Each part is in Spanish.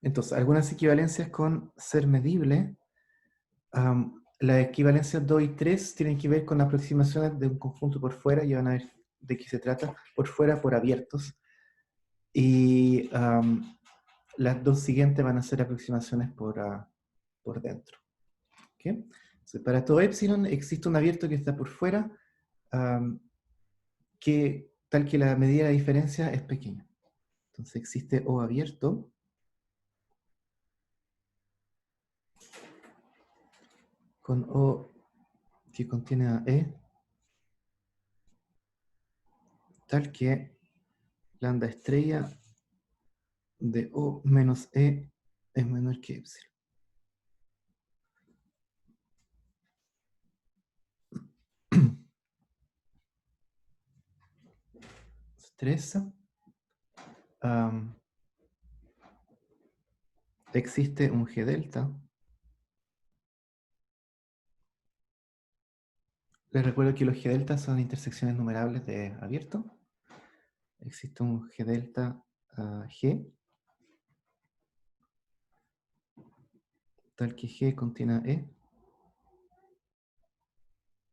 Entonces, algunas equivalencias con ser medible. Las equivalencias 2 y 3 tienen que ver con aproximaciones de un conjunto por fuera, y van a ver de qué se trata, por fuera, por abiertos. Y las dos siguientes van a ser aproximaciones por dentro. ¿Okay? Entonces, para todo epsilon existe un abierto que está por fuera, tal que la medida de diferencia es pequeña. Entonces existe O abierto con O que contiene a E, tal que lambda estrella de O menos E es menor que epsilon. Tres. Existe un G delta. Les recuerdo que los G delta son intersecciones numerables de abierto. Existe un G delta G, tal que G contiene E,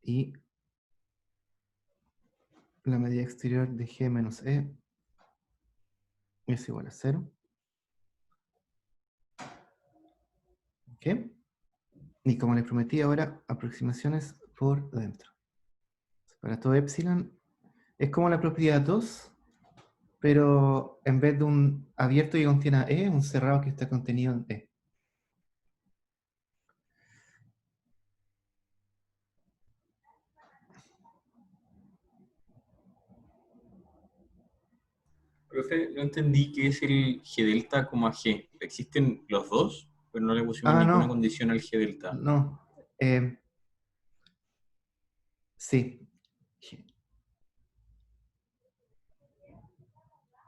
y la medida exterior de G menos E es igual a 0. ¿Ok? Y como les prometí ahora, aproximaciones por dentro. Para todo epsilon es como la propiedad 2, pero en vez de un abierto que contiene E, un cerrado que está contenido en E. Profe, no entendí qué es el G delta como a G. ¿Existen los dos? Pero no le pusimos Ah, ninguna no, condición al G delta. no. Sí.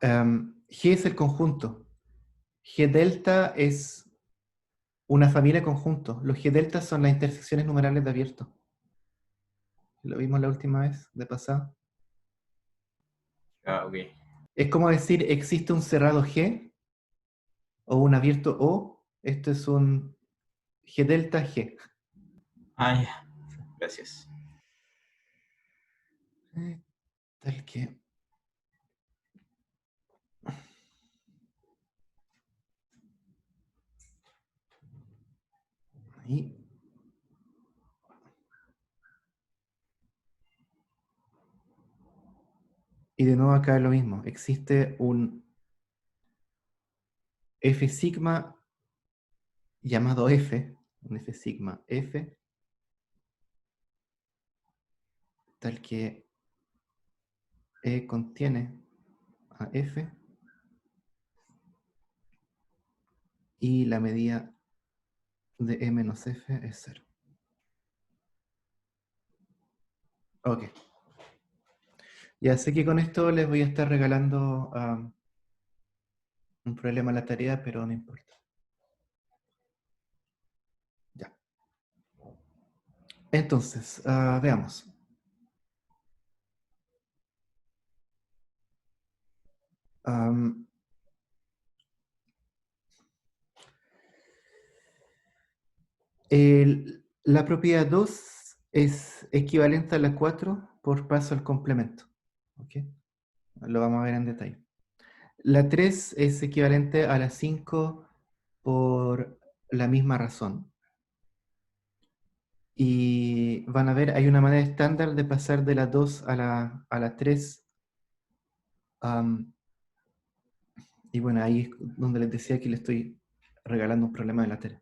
G es el conjunto. G delta es una familia de conjuntos. Los G delta son las intersecciones numerables de abierto. Lo vimos la última vez, de pasada. Ah, ok. Es como decir, existe un cerrado G o un abierto O. Esto es un G delta G. Ah, ya. Gracias. Tal que... Ahí. Y de nuevo acá es lo mismo. Existe un F sigma llamado F, un F sigma F, tal que E contiene a F, y la medida de E menos F es 0. Ok. Ya sé que con esto les voy a estar regalando un problema a la tarea, pero no importa. Ya. Entonces, veamos. La propiedad 2 es equivalente a la 4 por paso al complemento. ¿Ok? Lo vamos a ver en detalle. La 3 es equivalente a la 5 por la misma razón. Y van a ver, hay una manera estándar de pasar de la 2 a la 3. Y bueno, ahí es donde les decía que le estoy regalando un problema de la tarea.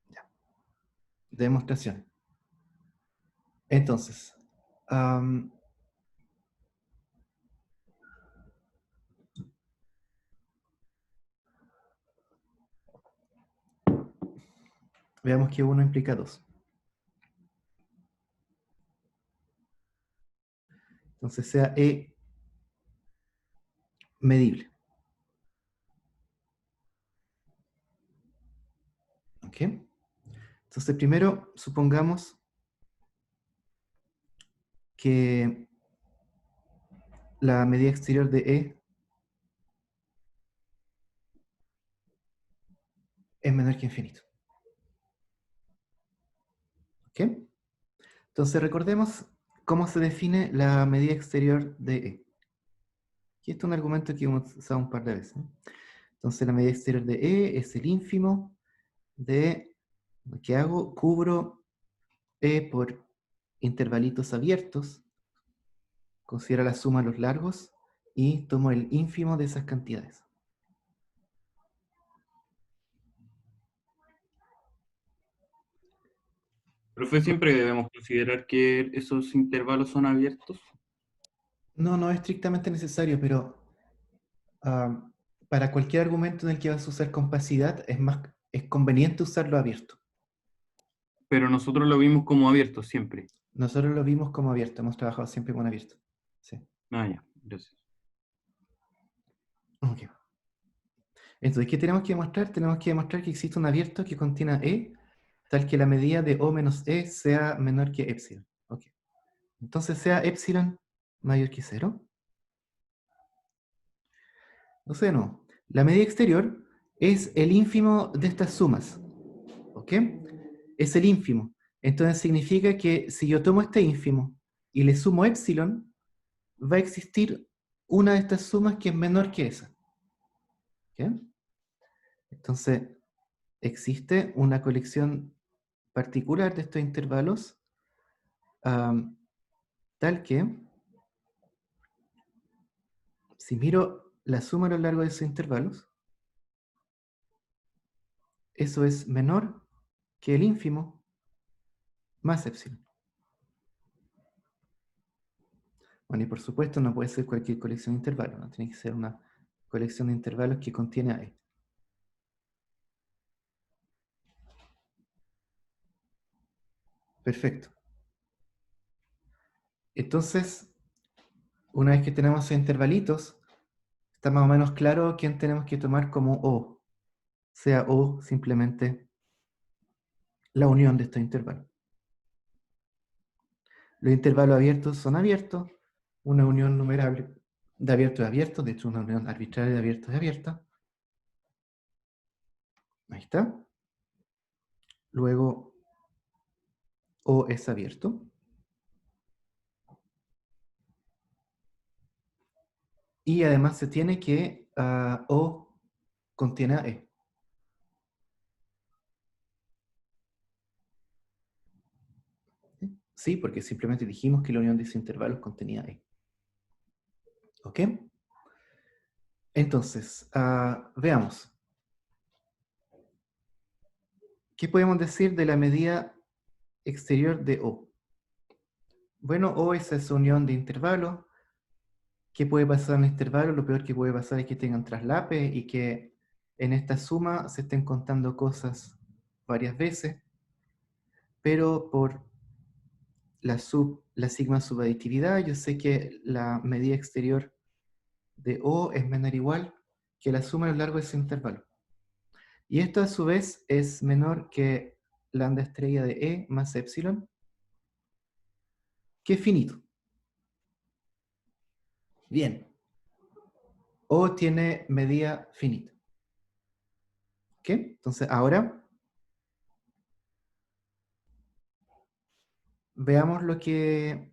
Ya. Demostración. Entonces, veamos que 1 implica 2. Entonces sea E medible. ¿Ok? Entonces primero supongamos que la medida exterior de E es menor que infinito. ¿Ok? Entonces recordemos cómo se define la medida exterior de E. Y esto es un argumento que hemos usado un par de veces, ¿no? Entonces la medida exterior de E es el ínfimo de, lo que hago, cubro E por intervalitos abiertos, considero la suma de los largos y tomo el ínfimo de esas cantidades. Profe, siempre debemos considerar que esos intervalos son abiertos. No, no es estrictamente necesario, pero para cualquier argumento en el que vas a usar compacidad es conveniente usarlo abierto. Pero nosotros lo vimos como abiertos siempre. Nosotros lo vimos como abierto, hemos trabajado siempre con abierto. Sí. Ah, ya, gracias. Ok. Entonces, ¿qué tenemos que demostrar? Tenemos que demostrar que existe un abierto que contiene E, tal que la medida de O menos E sea menor que epsilon. Ok. Entonces sea epsilon mayor que 0. Entonces, no. La medida exterior es el ínfimo de estas sumas. ¿Ok? Es el ínfimo. Entonces significa que si yo tomo este ínfimo y le sumo epsilon, va a existir una de estas sumas que es menor que esa. ¿Ok? Entonces, existe una colección particular de estos intervalos, tal que, si miro la suma a lo largo de esos intervalos, eso es menor que el ínfimo más epsilon. Bueno, y por supuesto no puede ser cualquier colección de intervalos, ¿no? Tiene que ser una colección de intervalos que contiene A. Perfecto. Entonces, una vez que tenemos esos intervalitos, está más o menos claro quién tenemos que tomar como O. Sea O simplemente la unión de estos intervalos. Los intervalos abiertos son abiertos, una unión numerable de abiertos a abiertos, de hecho una unión arbitraria de abiertos a abiertos. Ahí está. Luego O es abierto. Y además se tiene que O contiene a E. Sí, porque simplemente dijimos que la unión de esos intervalos contenía E. ¿Ok? Entonces, veamos. ¿Qué podemos decir de la medida exterior de O? Bueno, O es esa unión de intervalos. ¿Qué puede pasar en este intervalo? Lo peor que puede pasar es que tengan traslape y que en esta suma se estén contando cosas varias veces, pero por la sigma subaditividad, yo sé que la medida exterior de O es menor o igual que la suma a lo largo de ese intervalo. Y esto a su vez es menor que lambda estrella de E más epsilon, que es finito. Bien, O tiene medida finita. ¿Ok? Entonces ahora veamos a lo que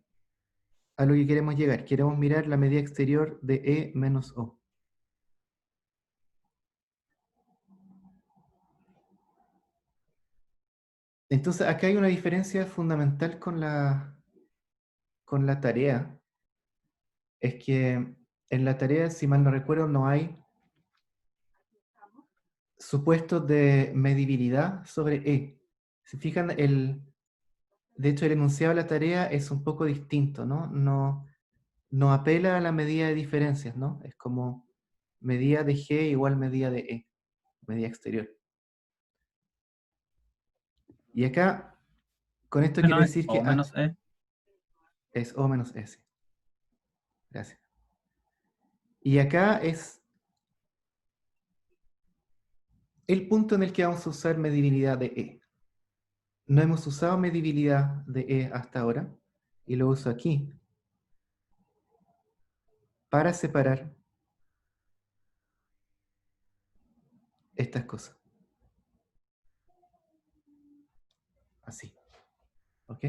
queremos llegar. Queremos mirar la medida exterior de E menos O. Entonces acá hay una diferencia fundamental con la tarea. Es que en la tarea, si mal no recuerdo, no hay supuestos de medibilidad sobre E. Si fijan, de hecho el enunciado de la tarea es un poco distinto, ¿no? No apela a la medida de diferencias, ¿no? Es como medida de G igual medida de E, medida exterior. Y acá, con esto quiero Menos decir que o menos E. es O menos S. Gracias. Y acá es el punto en el que vamos a usar medibilidad de E. No hemos usado medibilidad de E hasta ahora, y lo uso aquí para separar estas cosas. así. ¿Ok?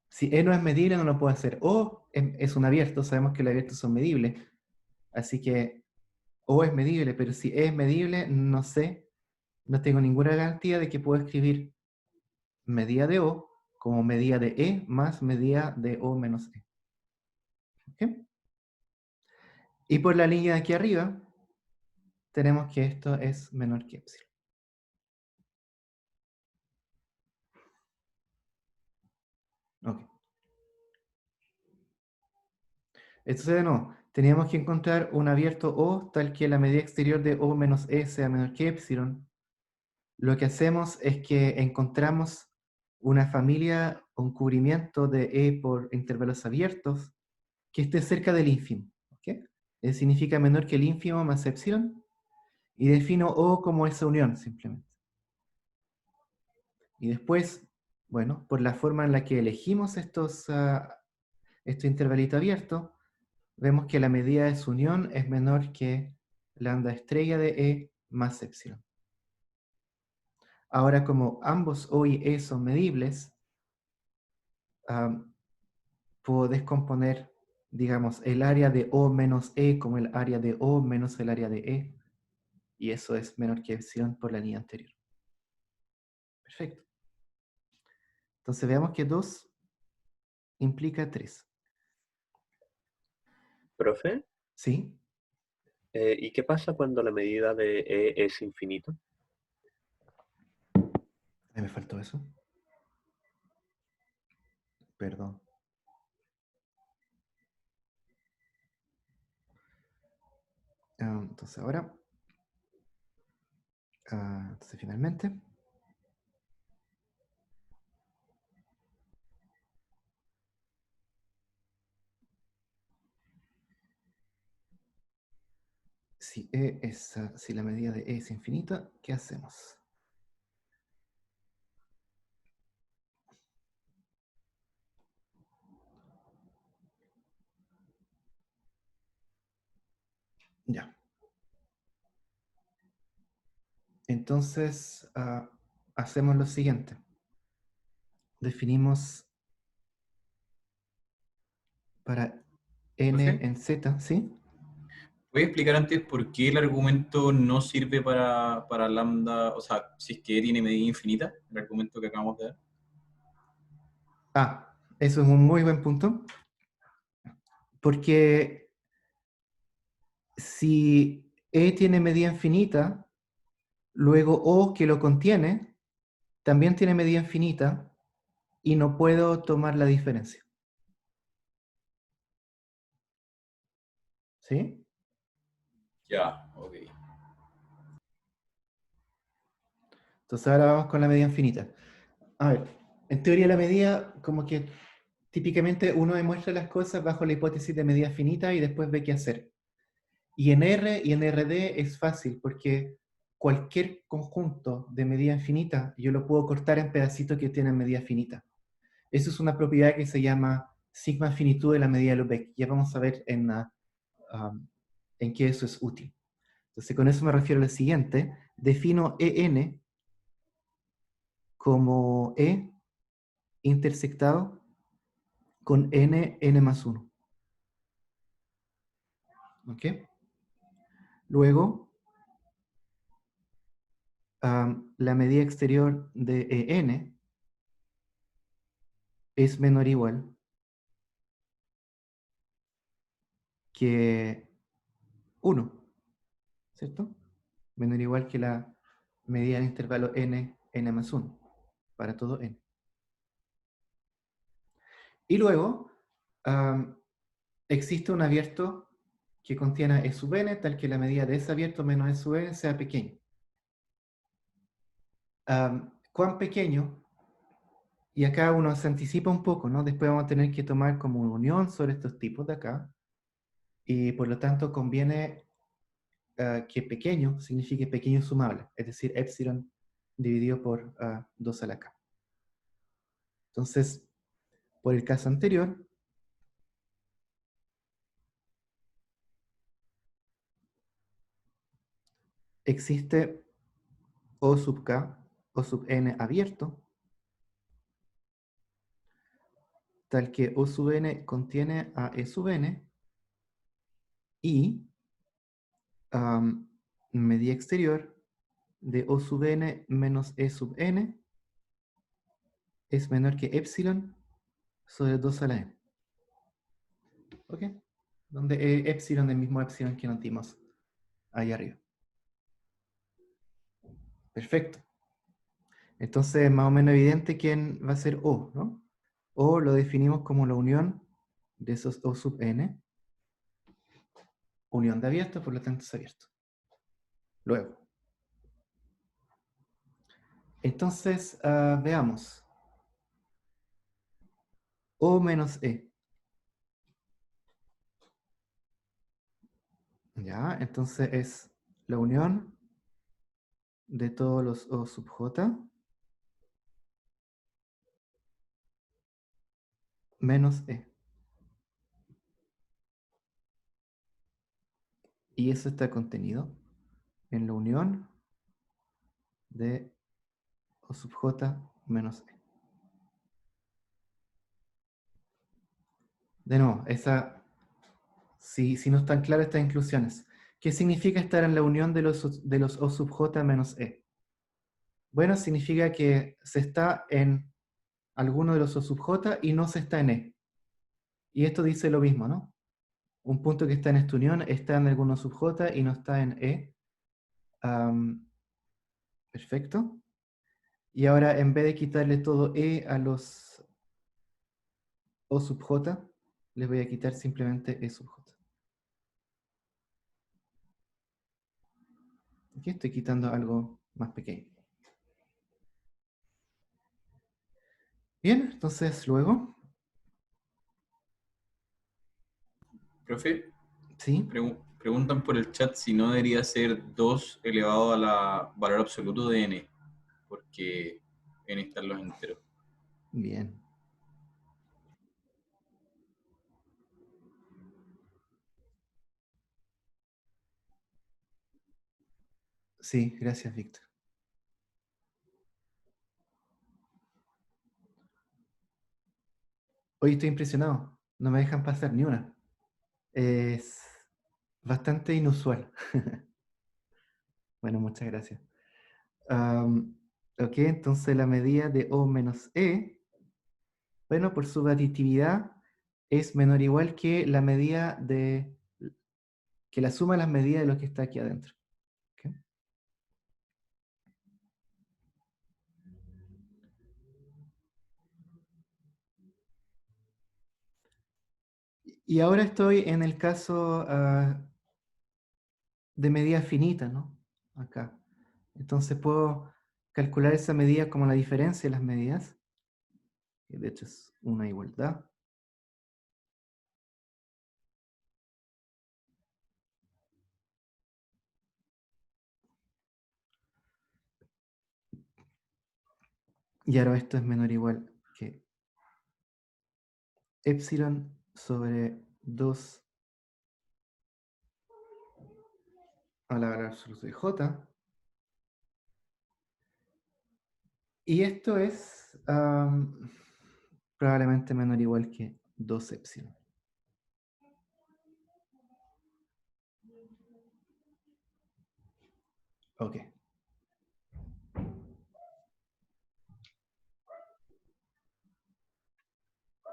Si E no es medible, no lo puedo hacer. O es un abierto, sabemos que los abiertos son medibles. Así que O es medible, pero si E es medible, no sé, no tengo ninguna garantía de que puedo escribir medida de O como medida de E más medida de O menos E. ¿Ok? Y por la línea de aquí arriba, tenemos que esto es menor que epsilon. Ok. Entonces, de nuevo, teníamos que encontrar un abierto O tal que la medida exterior de O menos E sea menor que epsilon. Lo que hacemos es que encontramos una familia, un cubrimiento de E por intervalos abiertos que esté cerca del ínfimo. ¿Ok? Significa menor que el ínfimo más epsilon. Y defino O como esa unión, simplemente. Y después, bueno, por la forma en la que elegimos estos intervalitos abiertos, vemos que la medida de su unión es menor que lambda estrella de E más epsilon. Ahora, como ambos O y E son medibles, puedo descomponer, digamos, el área de O menos E como el área de O menos el área de E, y eso es menor que epsilon por la línea anterior. Perfecto. Entonces veamos que 2 implica 3. Profe, ¿Sí? ¿y qué pasa cuando la medida de E es infinita? Me faltó eso. Perdón. Entonces ahora, entonces finalmente, si la medida de E es infinita, ¿qué hacemos? Ya. Entonces, hacemos lo siguiente. Definimos para n Profe, en z, ¿sí? voy a explicar antes por qué el argumento no sirve para lambda, o sea, si es que tiene medida infinita, el argumento que acabamos de dar. Eso es un muy buen punto. Porque si E tiene medida infinita, luego O que lo contiene también tiene medida infinita y no puedo tomar la diferencia. ¿Sí? Ya, ok. Entonces ahora vamos con la medida infinita. A ver, en teoría la medida, como que típicamente uno demuestra las cosas bajo la hipótesis de medida finita y después ve qué hacer. Y en R y en RD es fácil porque cualquier conjunto de medida infinita yo lo puedo cortar en pedacitos que tienen medida finita. Eso es una propiedad que se llama sigma finitud de la medida de Lebesgue. Ya vamos a ver en qué eso es útil. Entonces con eso me refiero a lo siguiente. Defino EN como E intersectado con n más 1. ¿Ok? Luego, la medida exterior de en es menor o igual que 1, ¿cierto? Menor o igual que la medida en intervalo n más 1, para todo n. Y luego, existe un abierto que contiene E sub n, tal que la medida de ese abierto menos E sub n sea pequeña. ¿Cuán pequeño? Y acá uno se anticipa un poco, ¿no? Después vamos a tener que tomar como una unión sobre estos tipos de acá. Y por lo tanto conviene que pequeño signifique pequeño sumable, es decir, epsilon dividido por 2 a la k. Entonces, por el caso anterior, existe O sub k, O sub n abierto, tal que O sub n contiene a E sub n y medida exterior de O sub n menos E sub n es menor que epsilon sobre 2 a la n. ¿Ok? Donde epsilon es el mismo epsilon que nos dimos ahí arriba. Perfecto. Entonces es más o menos evidente quién va a ser O, ¿no? O lo definimos como la unión de esos O sub n. Unión de abiertos, por lo tanto es abierto. Luego. Entonces, veamos. O menos E. Ya, entonces es la unión de todos los O sub j menos E. Y eso está contenido en la unión de O sub j menos E. De nuevo, si no están claras estas inclusiones. ¿Qué significa estar en la unión de los O sub j menos E? Bueno, significa que se está en alguno de los O sub j y no se está en E. Y esto dice lo mismo, ¿no? Un punto que está en esta unión está en alguno sub j y no está en E. Perfecto. Y ahora, en vez de quitarle todo E a los O sub j, les voy a quitar simplemente E sub j. Aquí estoy quitando algo más pequeño. Bien, entonces luego, Profe, ¿sí? preguntan por el chat si no debería ser 2 elevado a la valor absoluto de n, porque n están los enteros. Bien. Sí, gracias, Víctor. Hoy estoy impresionado. No me dejan pasar ni una. Es bastante inusual. Bueno, muchas gracias. Ok, entonces la medida de O menos E, bueno, por su aditividad, es menor o igual que la medida que la suma de las medidas de lo que está aquí adentro. ¿Ok? Y ahora estoy en el caso de medida finita, ¿no? Acá. Entonces puedo calcular esa medida como la diferencia de las medidas, que de hecho es una igualdad. Y ahora esto es menor o igual que epsilon sobre 2 a la valor absoluta de j. Y esto es probablemente menor o igual que 2 epsilon. Ok.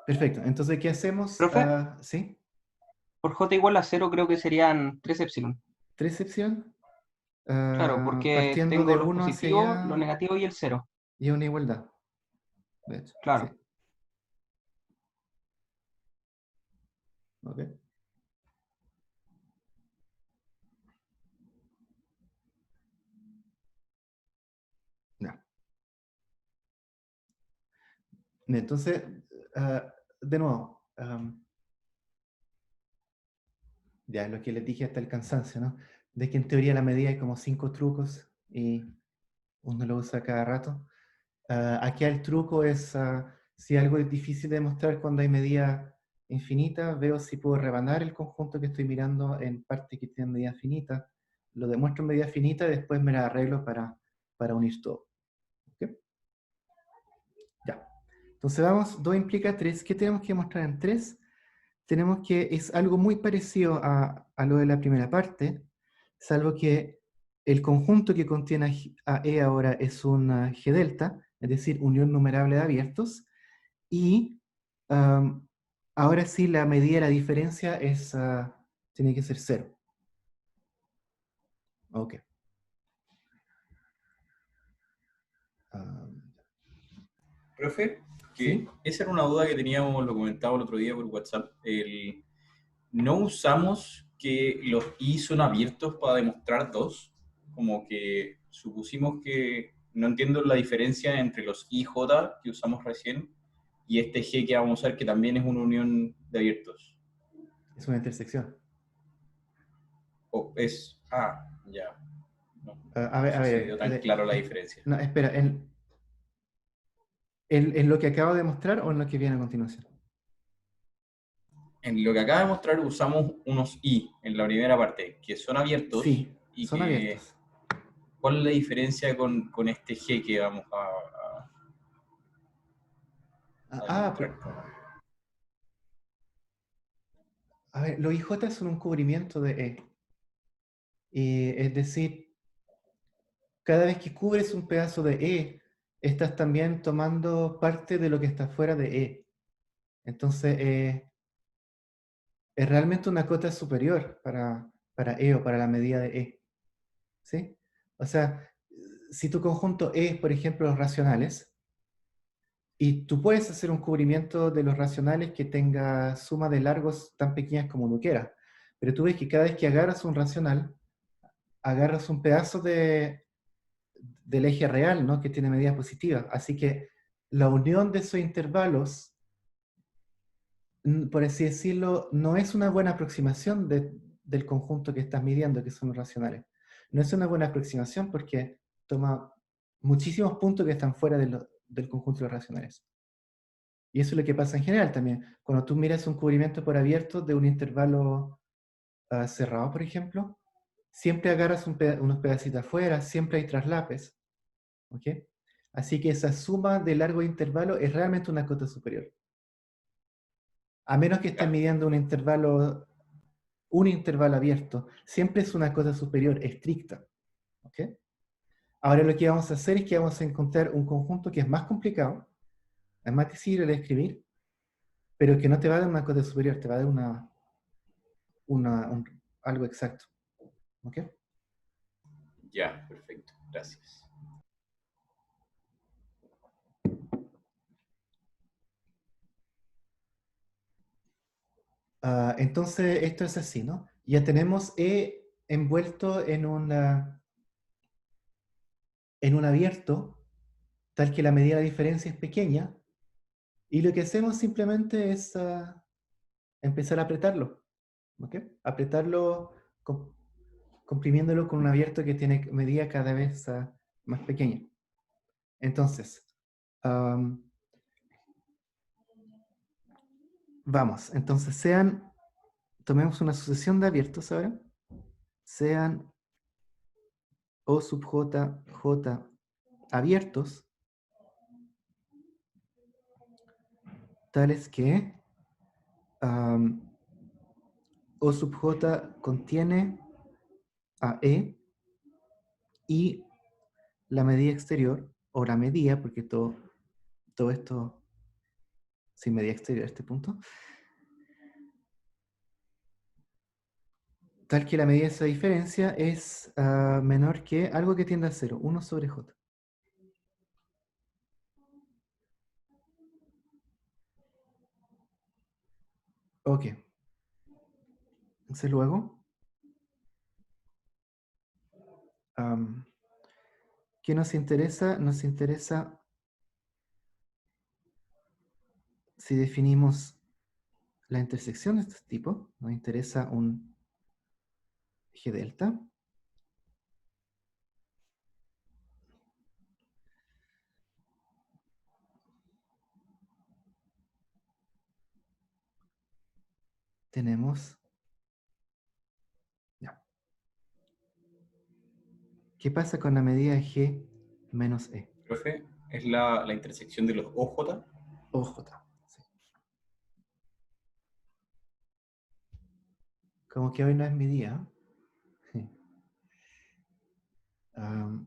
Perfecto. Entonces, ¿qué hacemos? Profe, ¿Sí? por j igual a 0 creo que serían 3 epsilon. 3 epsilon. Claro, porque Partiendo de tengo los 1 hacia positivos, los allá negativos y el 0. y una igualdad. De hecho, sí. Claro. Ok. Ya. Entonces, de nuevo, ya lo que les dije hasta el cansancio, ¿no? De que en teoría la medida hay como 5 trucos y uno lo usa cada rato. Aquí el truco es, si algo es difícil de demostrar cuando hay medida infinita, veo si puedo rebanar el conjunto que estoy mirando en partes que tienen medida finita, lo demuestro en medida finita y después me la arreglo para unir todo. ¿Ok? Ya. Entonces vamos, 2 implica 3. ¿Qué tenemos que mostrar en 3? Tenemos que es algo muy parecido a lo de la primera parte, salvo que el conjunto que contiene a E ahora es una G delta, es decir, unión numerable de abiertos, y ahora sí la medida de la diferencia es, tiene que ser 0. Ok. Um, Profe, que ¿Sí? esa era una duda que teníamos, lo comentaba el otro día por WhatsApp. No usamos que los i son abiertos para demostrar 2, como que supusimos que no entiendo la diferencia entre los ij que usamos recién y este g que vamos a ver que también es una unión de abiertos. Es una intersección. O es, ya, no, A no ver, sé si quedó tan claro la diferencia. no, espera, ¿en lo que acabo de mostrar o en lo que viene a continuación? En lo que acaba de mostrar usamos unos i en la primera parte, que son abiertos Sí, y son que... abiertos. ¿Cuál es la diferencia con este G que vamos a demostrar? A ver, los IJ son un cubrimiento de E. Es decir, cada vez que cubres un pedazo de E, estás también tomando parte de lo que está fuera de E. Entonces, es realmente una cota superior para E o para la medida de E. ¿Sí? O sea, si tu conjunto E es, por ejemplo, los racionales, y tú puedes hacer un cubrimiento de los racionales que tenga suma de largos tan pequeñas como tú quieras, pero tú ves que cada vez que agarras un racional, agarras un pedazo del eje real, ¿no? Que tiene medidas positivas. Así que la unión de esos intervalos, por así decirlo, no es una buena aproximación del conjunto que estás midiendo, que son los racionales. No es una buena aproximación porque toma muchísimos puntos que están fuera del conjunto de los racionales. Y eso es lo que pasa en general también. Cuando tú miras un cubrimiento por abierto de un intervalo cerrado, por ejemplo, siempre agarras unos pedacitos afuera, siempre hay traslapes. ¿Ok? Así que esa suma de largo intervalo es realmente una cota superior. A menos que estés Ya, midiendo un intervalo abierto, siempre es una cota superior estricta. ¿Ok? Ahora lo que vamos a hacer es que vamos a encontrar un conjunto que es más complicado, es más difícil de escribir, pero que no te va a dar una cota superior, te va a dar algo exacto. ¿Ok? ya, perfecto, gracias. Entonces, esto es así, ¿no? Ya tenemos E envuelto en un abierto, tal que la medida de diferencia es pequeña, y lo que hacemos simplemente es empezar a apretarlo. ¿Ok? Apretarlo, comprimiéndolo con un abierto que tiene medida cada vez más pequeña. Entonces, vamos, entonces tomemos una sucesión de abiertos ahora, sean O sub J, J abiertos, tales que O sub J contiene a E y la medida exterior, o la medida, porque todo esto sin medida exterior a este punto, tal que la medida de esa diferencia es menor que algo que tiende a 0, 1 sobre J. Ok. Entonces luego, ¿qué nos interesa? Nos interesa si definimos la intersección de este tipo, nos interesa un G delta. Tenemos, ya. ¿Qué pasa con la medida de G menos E? Profe, ¿es la intersección de los OJ? OJ. Sí. Como que hoy no es mi día. Sí. Am,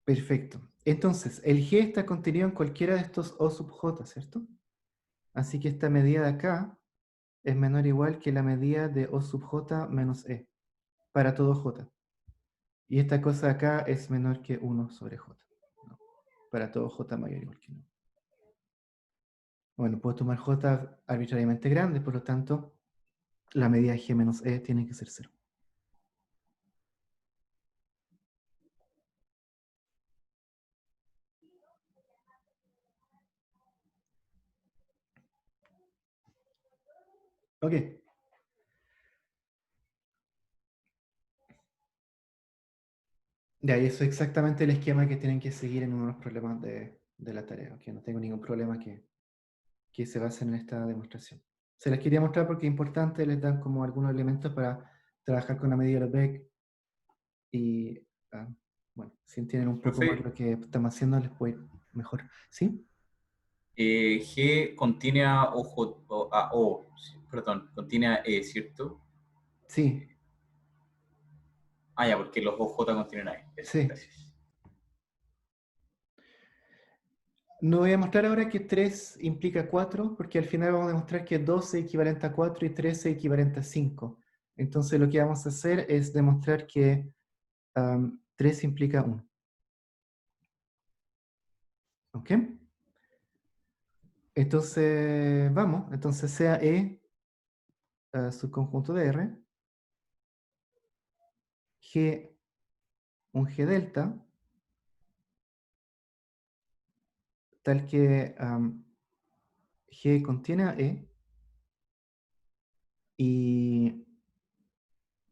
perfecto. Entonces, el G está contenido en cualquiera de estos O sub J, ¿cierto? Así que esta medida de acá es menor o igual que la medida de O sub J menos E, para todo J. Y esta cosa de acá es menor que 1 sobre J. ¿No? Para todo J mayor o igual que 1. Bueno, puedo tomar J arbitrariamente grande, por lo tanto, la medida G menos E tiene que ser 0. Ok. Ya, y eso es exactamente el esquema que tienen que seguir en uno de los problemas de la tarea. Ok, no tengo ningún problema que se basen en esta demostración. Se las quería mostrar porque es importante, les dan como algunos elementos para trabajar con la medida de Beck y, bueno, si entienden un poco más Profe, lo que estamos haciendo, les puede ir mejor. ¿Sí? G contiene a O, sí, perdón, contiene a E, ¿cierto? Sí, Ah, ya, porque los OJ contienen a E. Eso, sí. gracias. No voy a mostrar ahora que 3 implica 4, porque al final vamos a demostrar que 12 es equivalente a 4 y 13 es equivalente a 5. Entonces lo que vamos a hacer es demostrar que 3 implica 1. ¿Ok? Entonces, vamos. Entonces sea E subconjunto de R, G, un G delta, tal que G contiene a E y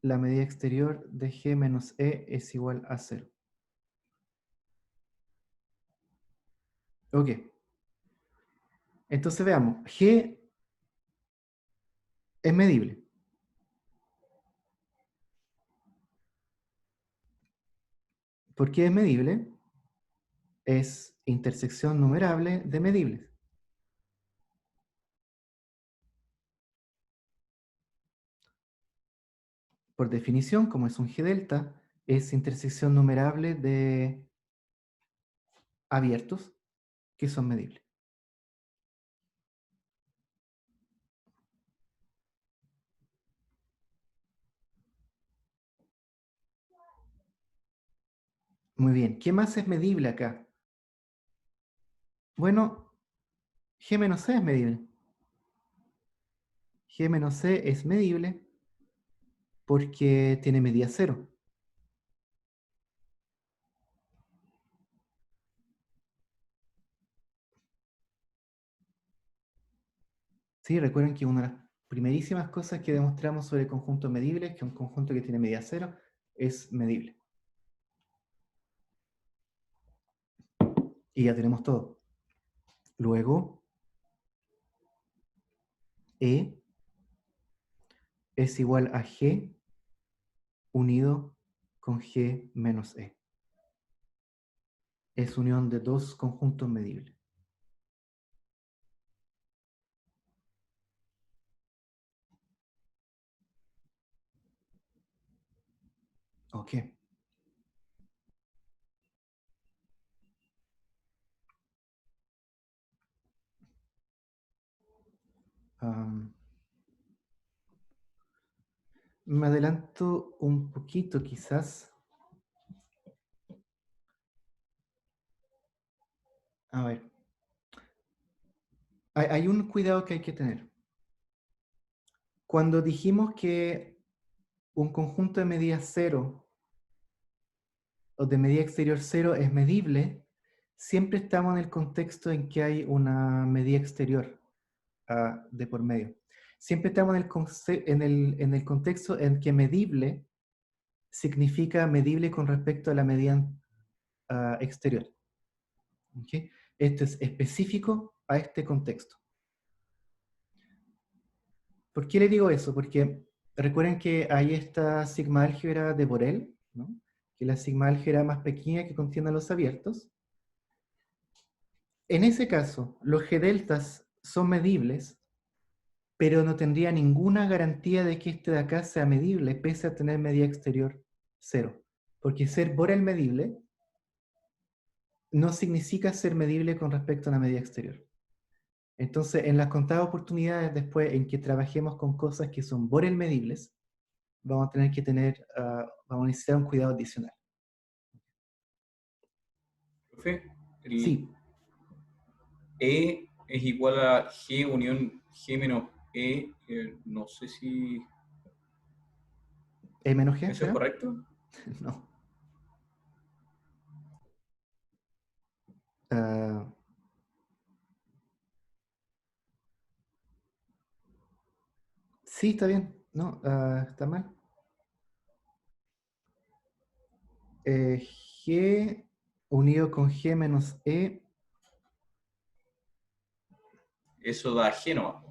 la medida exterior de G menos E es igual a 0. Ok. Entonces veamos. G es medible. ¿Por qué es medible? Es intersección numerable de medibles. Por definición, como es un G delta, es intersección numerable de abiertos que son medibles. Muy bien. ¿Qué más es medible acá? Bueno, G menos C es medible. G menos C es medible porque tiene medida 0. ¿Sí? Recuerden que una de las primerísimas cosas que demostramos sobre conjuntos medibles, que un conjunto que tiene medida 0 es medible. Y ya tenemos todo. Luego, E es igual a G unido con G menos E. Es unión de dos conjuntos medibles. Ok. Am, me adelanto un poquito quizás. A ver. Hay un cuidado que hay que tener. Cuando dijimos que un conjunto de medida 0 o de medida exterior 0 es medible, siempre estamos en el contexto en que hay una medida exterior de por medio. Siempre estamos en el contexto en que medible significa medible con respecto a la medida exterior. ¿Okay? Esto es específico a este contexto. ¿Por qué le digo eso? Porque recuerden que hay esta sigma álgebra de Borel, ¿no? Que es la sigma álgebra más pequeña que contiene los abiertos. En ese caso, los G deltas son medibles, pero no tendría ninguna garantía de que este de acá sea medible, pese a tener medida exterior 0. Porque ser Borel medible no significa ser medible con respecto a una medida exterior. Entonces, en las contadas oportunidades después en que trabajemos con cosas que son Borel medibles, vamos a tener que tener, vamos a necesitar un cuidado adicional. Profe, el Sí, E es igual a G unión G menos E. No sé si ¿E menos G, eso es será? correcto. No. Ah, sí, está bien. No, está mal. G unido con G menos E. Eso da G nomás.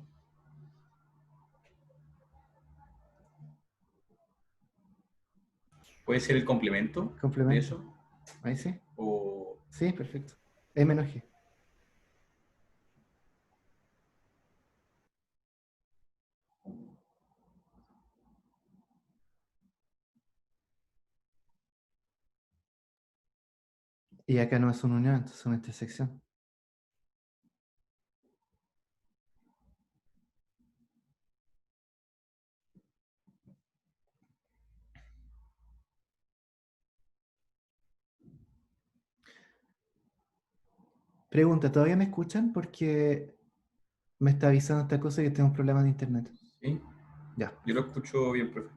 ¿Puede ser el complemento de Complemento. eso? Ahí sí. O Sí, perfecto. E menos G. Y acá no es una unión, entonces es una intersección. Pregunta, ¿todavía me escuchan? Porque me está avisando esta cosa que tengo un problema de internet. ¿sí? Ya, Yo lo escucho bien, profe.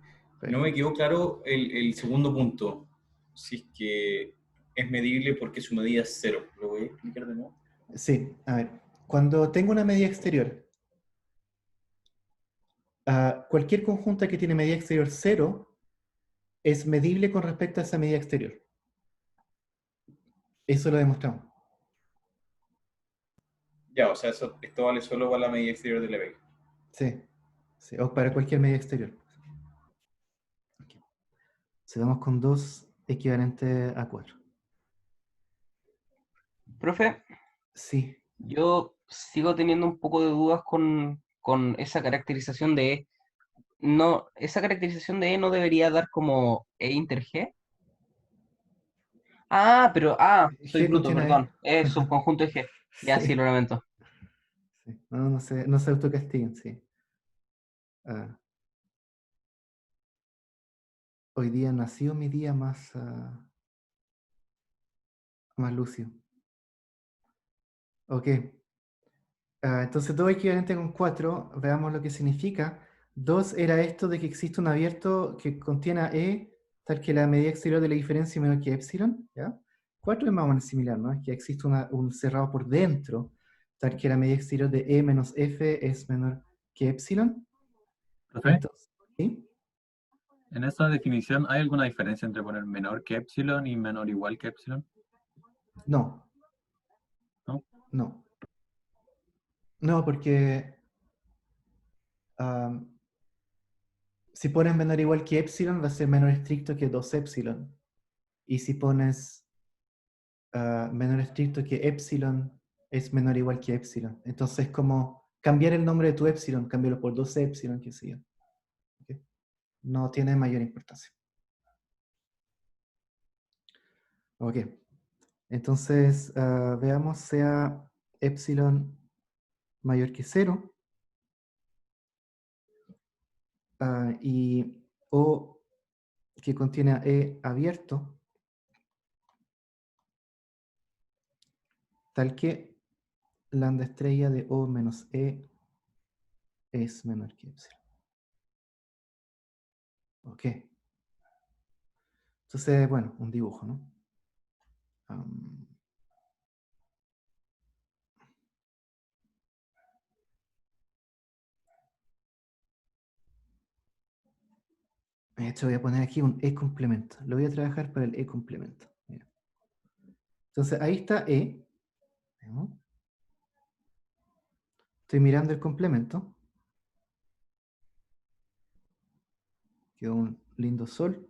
No me perfecto. quedó claro el segundo punto. Si es que es medible porque su medida es 0. ¿Lo voy a explicar de nuevo? Sí, a ver. Cuando tengo una medida exterior, cualquier conjunta que tiene medida exterior 0 es medible con respecto a esa medida exterior. Eso lo demostramos. Ya, o sea, esto vale solo para la medida exterior de la vega. Sí, sí, o para cualquier medida exterior. Ok. Si vamos con 2 equivalente a 4. Profe, Sí, yo sigo teniendo un poco de dudas con esa caracterización de E. No, esa caracterización de E no debería dar como E inter G. Soy G bruto, contiene E. perdón. Es subconjunto de G. Ya, sí, Sí, lo lamento. sí. No, no se autocastiguen, sí. Ah, hoy día nació mi día más lúcido. Ok. Entonces 2 equivalente con 4, veamos lo que significa. 2 era esto de que existe un abierto que contiene a E, tal que la medida exterior de la diferencia es menor que epsilon, ¿ya? 4 es más o menos similar, ¿no? Es que existe un cerrado por dentro, tal que la medida exterior de E menos F es menor que epsilon. Profe, Entonces, ¿sí? en esa definición, ¿hay alguna diferencia entre poner menor que epsilon y menor igual que epsilon? No, ¿No? no. No, porque am, si pones menor o igual que epsilon, va a ser menor estricto que 2 epsilon. Y si pones menor estricto que epsilon es menor o igual que epsilon. Entonces, como cambiar el nombre de tu epsilon, cámbialo por 2 epsilon, qué sé yo. ¿Ok? No tiene mayor importancia. Ok. Entonces, veamos sea epsilon mayor que 0 y O que contiene a E abierto, tal que lambda estrella de O menos E es menor que epsilon. Ok. Entonces, bueno, un dibujo, ¿no? De hecho, voy a poner aquí un E complemento. Lo voy a trabajar para el E complemento. Mira. Entonces, ahí está E. ¿No? Estoy mirando el complemento. Quedó un lindo sol.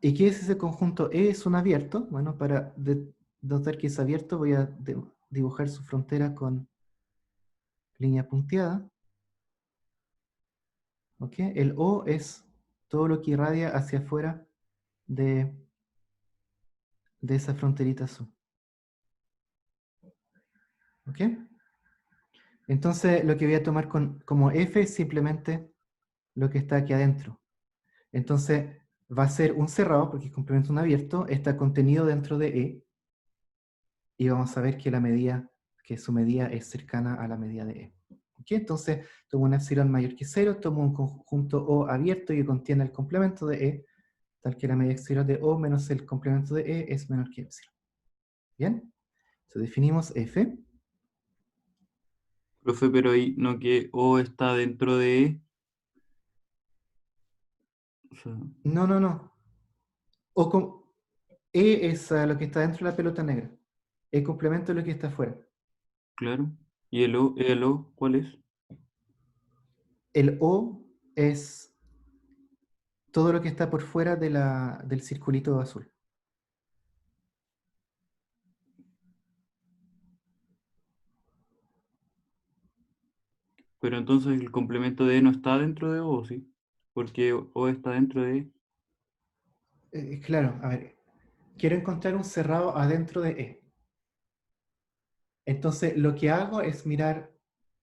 ¿Y qué es ese conjunto E? Es un abierto. Bueno, para notar que es abierto, voy a dibujar su frontera con línea punteada. ¿Ok? El O es todo lo que irradia hacia afuera de esa fronterita azul. ¿Ok? Entonces lo que voy a tomar como F es simplemente lo que está aquí adentro. Entonces va a ser un cerrado, porque es complemento un abierto, está contenido dentro de E, y vamos a ver que que su medida es cercana a la medida de E. ¿Ok? Entonces tomo un epsilon mayor que 0, tomo un conjunto O abierto que contiene el complemento de E, tal que la medida exterior de O menos el complemento de E es menor que epsilon. ¿Bien? Entonces definimos F. Profe, pero ahí no que O está dentro de E. O sea, No, no, no. E es lo que está dentro de la pelota negra. E complemento es lo que está afuera. claro. ¿Y el O cuál es? El O es todo lo que está por fuera del circulito azul. Pero entonces el complemento de E no está dentro de O, ¿sí? Porque O está dentro de E. Claro, a ver. Quiero encontrar un cerrado adentro de E. Entonces lo que hago es mirar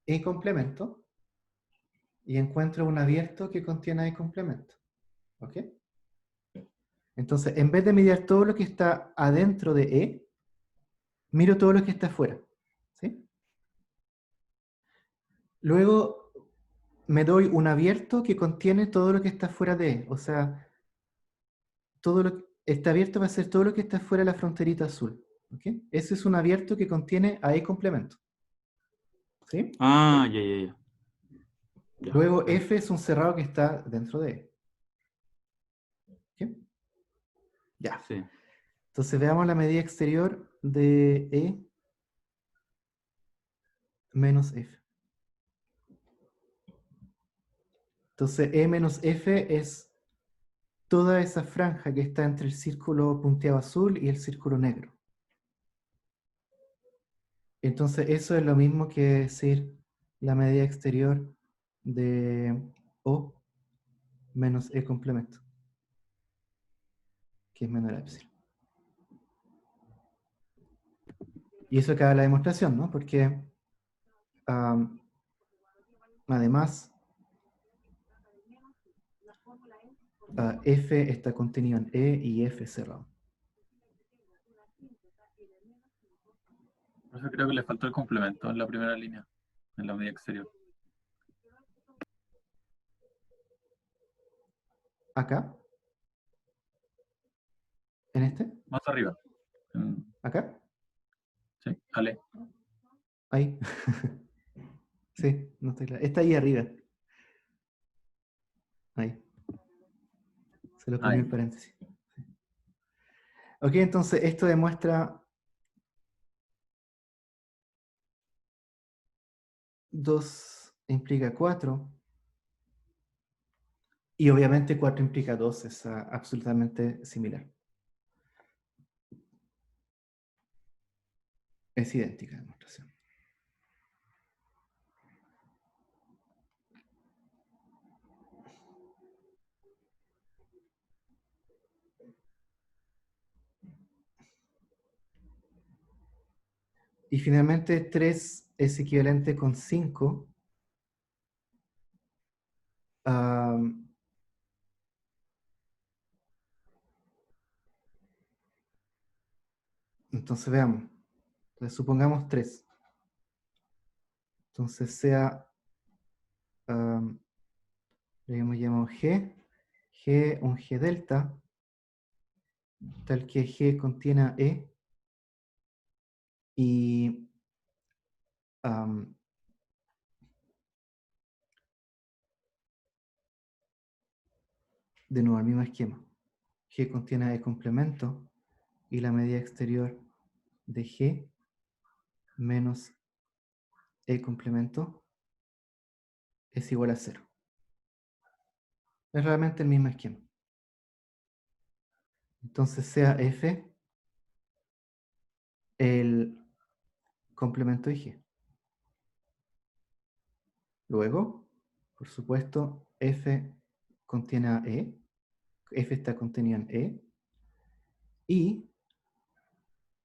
E complemento y encuentro un abierto que contiene E complemento. ¿Ok? Entonces, en vez de mirar todo lo que está adentro de E, miro todo lo que está afuera. ¿Sí? Luego me doy un abierto que contiene todo lo que está fuera de E. O sea, este abierto va a ser todo lo que está fuera de la fronterita azul. ¿Ok? Ese es un abierto que contiene a E complemento. ¿Sí? Ah, ya, ya, ya. Ya, Luego ahí. F es un cerrado que está dentro de E. ¿Ok? Ya. Sí. Entonces veamos la medida exterior de E menos F. Entonces E menos F es toda esa franja que está entre el círculo punteado azul y el círculo negro. Entonces eso es lo mismo que decir la medida exterior de O menos E complemento, que es menor a epsilon. Y eso acaba la demostración, ¿no? Porque además F está contenido en E y F cerrado. Por eso creo que le faltó el complemento en la primera línea, en la medida exterior. Acá, en este, Más arriba. acá, Sí, Ale. ahí. Sí, no estoy claro. Está ahí arriba. Ahí. Se lo comió Ahí. el paréntesis. Sí. Ok, entonces esto demuestra 2 implica 4. Y obviamente 4 implica 2, es absolutamente similar. Es idéntica la demostración. Y finalmente 3 es equivalente con 5. Entonces veamos. Entonces, supongamos 3. Entonces sea, le llamamos G, un G delta, tal que G contiene a E, y de nuevo el mismo esquema. G contiene a E complemento, y la medida exterior de G menos E complemento es igual a 0. Es realmente el mismo esquema. Entonces sea F el complemento de G. Luego, por supuesto, F contiene a E. F está contenido en E. Y,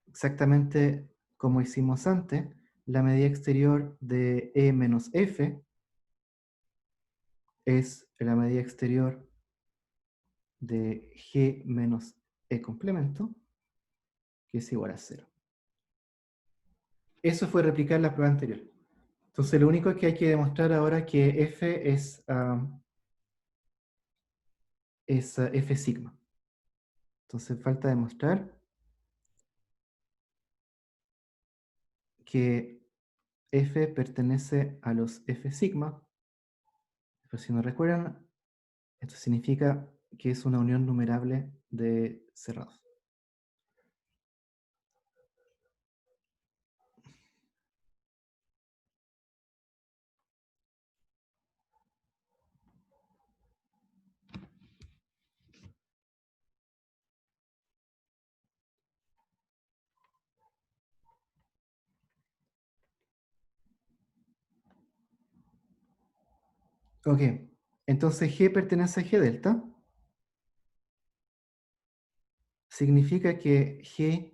exactamente como hicimos antes, la medida exterior de E menos F es la medida exterior de G menos E complemento, que es igual a 0. Eso fue replicar la prueba anterior. Entonces lo único que hay que demostrar ahora es que F es F sigma. Entonces falta demostrar que F pertenece a los F sigma. Pero si no recuerdan, esto significa que es una unión numerable de cerrados. Ok, entonces G pertenece a G delta. Significa que G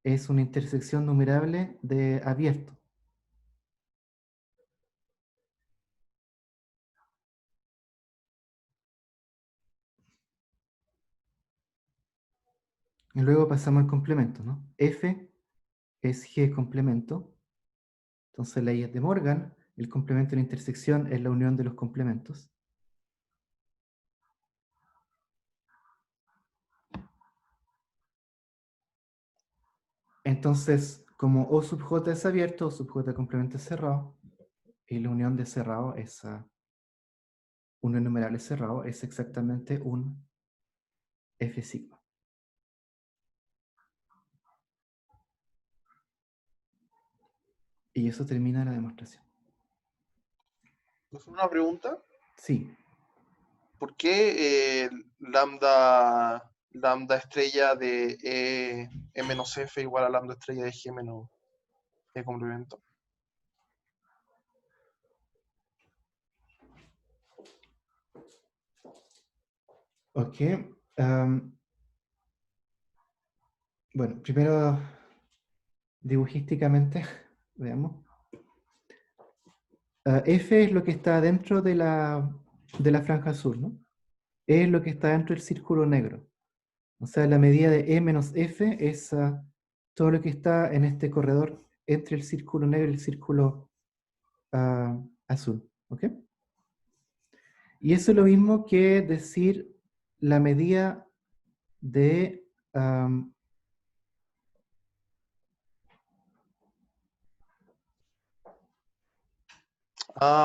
es una intersección numerable de abierto. Y luego pasamos al complemento, ¿no? F es G complemento. Entonces la ley es de Morgan. El complemento de la intersección es la unión de los complementos. Entonces, como O sub J es abierto, O sub J complemento es cerrado, y la unión de cerrado es un enumerable cerrado, es exactamente un F sigma. Y eso termina la demostración. ¿Es una pregunta? Sí. ¿Por qué lambda estrella de E menos F igual a lambda estrella de G menos E complemento? Ok. Bueno, primero, dibujísticamente, veamos. F es lo que está dentro de la franja azul, ¿no? E es lo que está dentro del círculo negro. O sea, la medida de E menos F es todo lo que está en este corredor entre el círculo negro y el círculo azul. ¿Ok? Y eso es lo mismo que decir la medida de...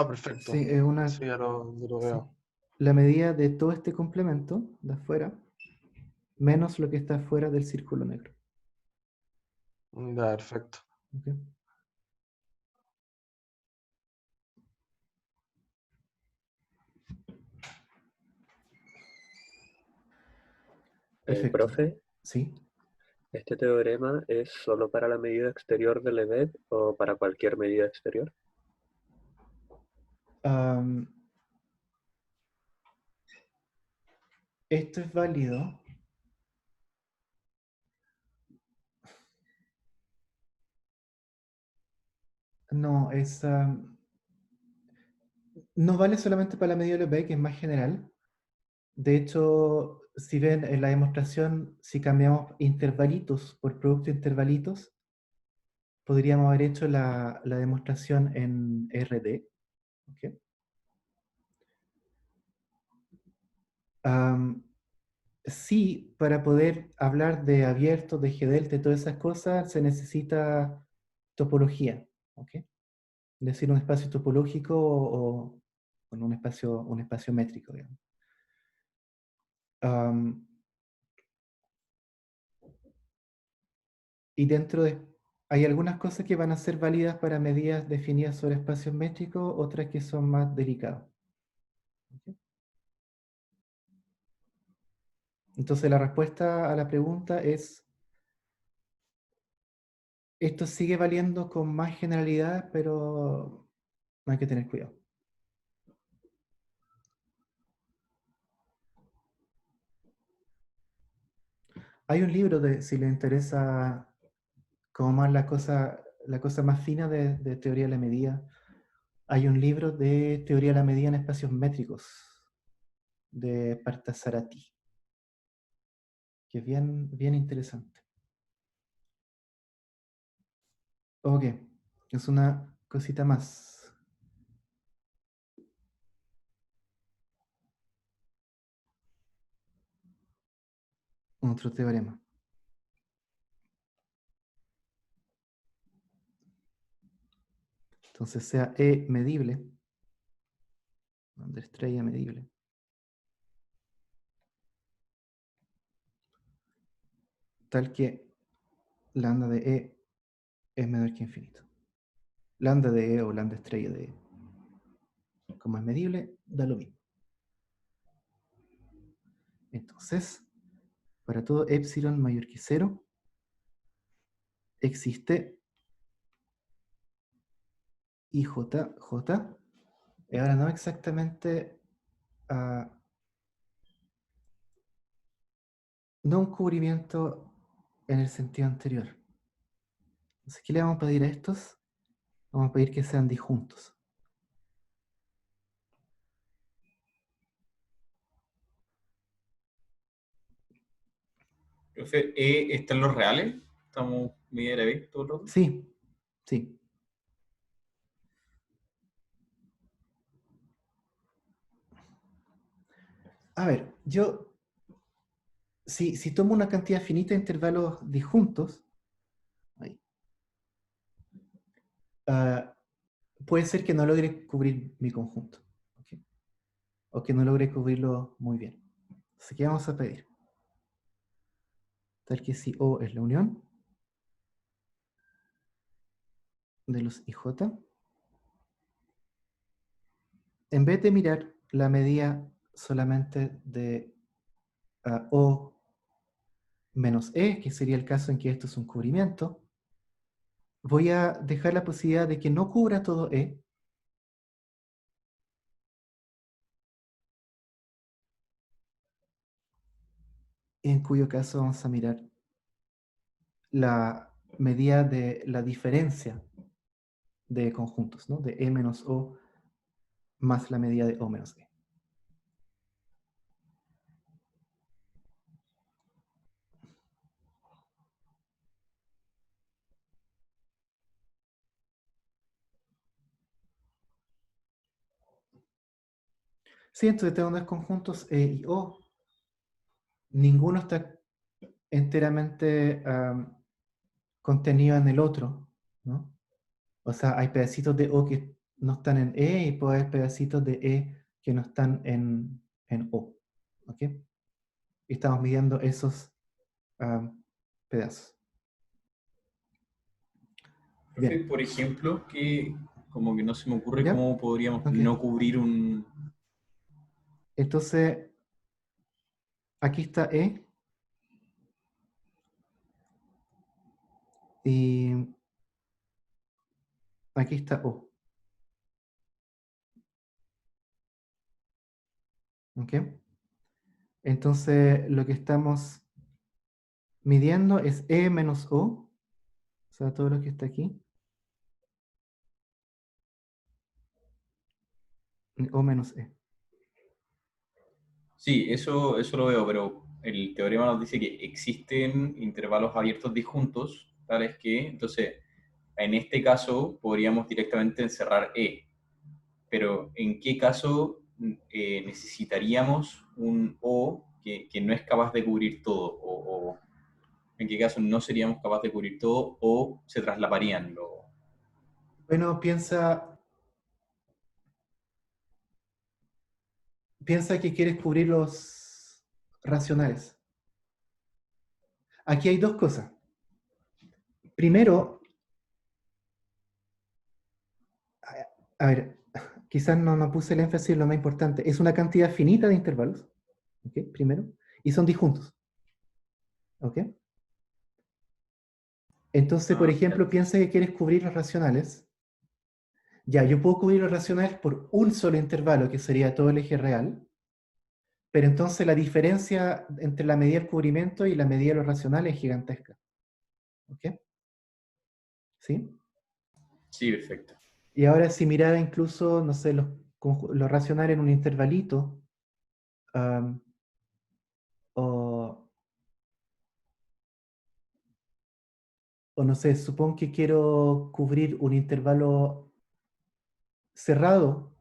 Perfecto. sí, es una... Sí, ya lo sí, veo. la medida de todo este complemento de afuera menos lo que está fuera del círculo negro. Ya, perfecto. ¿Ok? Perfecto. Profe, Sí. ¿este teorema es solo para la medida exterior de Lebesgue o para cualquier medida exterior? Esto es válido. No, no vale solamente para la medida de Lebesgue, que es más general. De hecho, si ven en la demostración, si cambiamos intervalitos por producto de intervalitos, podríamos haber hecho la demostración en RD. ¿Ok? Sí, para poder hablar de abierto, de G delta y todas esas cosas, se necesita topología. ¿Ok? Es decir, un espacio topológico o con un espacio métrico, digamos. Y hay algunas cosas que van a ser válidas para medidas definidas sobre espacios métricos, otras que son más delicadas. ¿Ok? Entonces la respuesta a la pregunta es Esto sigue valiendo con más generalidad, pero hay que tener cuidado. Hay un libro de, si le interesa como más la cosa más fina de teoría de la medida. Hay un libro de teoría de la medida en espacios métricos de Parthasarathi, que es bien, bien interesante. Ok, es una cosita más. Otro teorema. Entonces sea E medible, donde estrella medible, tal que lambda de E es menor que infinito. Lambda de E o lambda estrella de E, como es medible, da lo mismo. Entonces, para todo epsilon mayor que 0, existe IJ, J, y ahora no exactamente, no un cubrimiento en el sentido anterior. Entonces, ¿qué le vamos a pedir a estos? Vamos a pedir que sean disjuntos. Profe, ¿están los reales? ¿Estamos media de la vez todo el rato? Sí, sí. A ver, yo, si tomo una cantidad finita de intervalos disjuntos, ahí, puede ser que no logre cubrir mi conjunto. ¿Ok? O que no logre cubrirlo muy bien. Así que vamos a pedir. Tal que si O es la unión de los IJ, en vez de mirar la medida solamente de O menos E, que sería el caso en que esto es un cubrimiento, voy a dejar la posibilidad de que no cubra todo E, en cuyo caso vamos a mirar la medida de la diferencia de conjuntos, ¿no? De E menos O más la medida de O menos E. Sí, entonces tengo dos conjuntos E y O. Ninguno está enteramente contenido en el otro, ¿no? O sea, hay pedacitos de O que no están en E y puede haber pedacitos de E que no están en O. ¿Ok? Y estamos midiendo esos pedazos. Profe, Bien. por ejemplo, que como que no se me ocurre ¿Ya? cómo podríamos Ok. no cubrir un... Entonces, aquí está E. Y aquí está O. ¿Ok? Entonces, lo que estamos midiendo es E menos O. O sea, todo lo que está aquí. O menos E. Sí, eso lo veo, pero el teorema nos dice que existen intervalos abiertos disjuntos, tales que, entonces, en este caso podríamos directamente encerrar E, pero ¿en qué caso necesitaríamos un O que no es capaz de cubrir todo? O en qué caso no seríamos capaces de cubrir todo o se traslaparían los... Bueno, piensa que quieres cubrir los racionales. Aquí hay dos cosas. Primero, a ver, quizás no puse el énfasis en lo más importante. Es una cantidad finita de intervalos, ¿ok? Primero, y son disjuntos, ¿ok? Entonces, por Ah, ejemplo, piensa que quieres cubrir los racionales. Ya, yo puedo cubrir los racionales por un solo intervalo, que sería todo el eje real, pero entonces la diferencia entre la medida del cubrimiento y la medida de los racionales es gigantesca. ¿Ok? ¿Sí? sí, perfecto. Y ahora si mirara incluso, no sé, los racionales en un intervalito, am, o, o no sé, supongo que quiero cubrir un intervalo cerrado